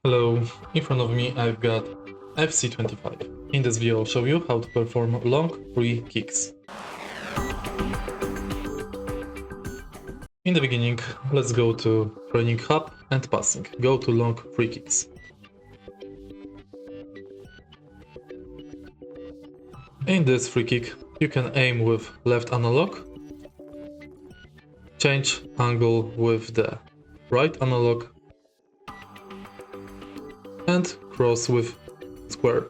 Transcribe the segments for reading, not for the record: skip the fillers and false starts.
Hello, in front of me I've got FC25. In this video I'll show you how to perform long free kicks. In the beginning, let's go to training hub and passing. Go to long free kicks. In this free kick, you can aim with left analog, change angle with the right analog, and cross with square.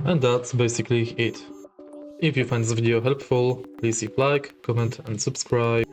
And that's basically it. If you find this video helpful, please leave a like, comment and subscribe.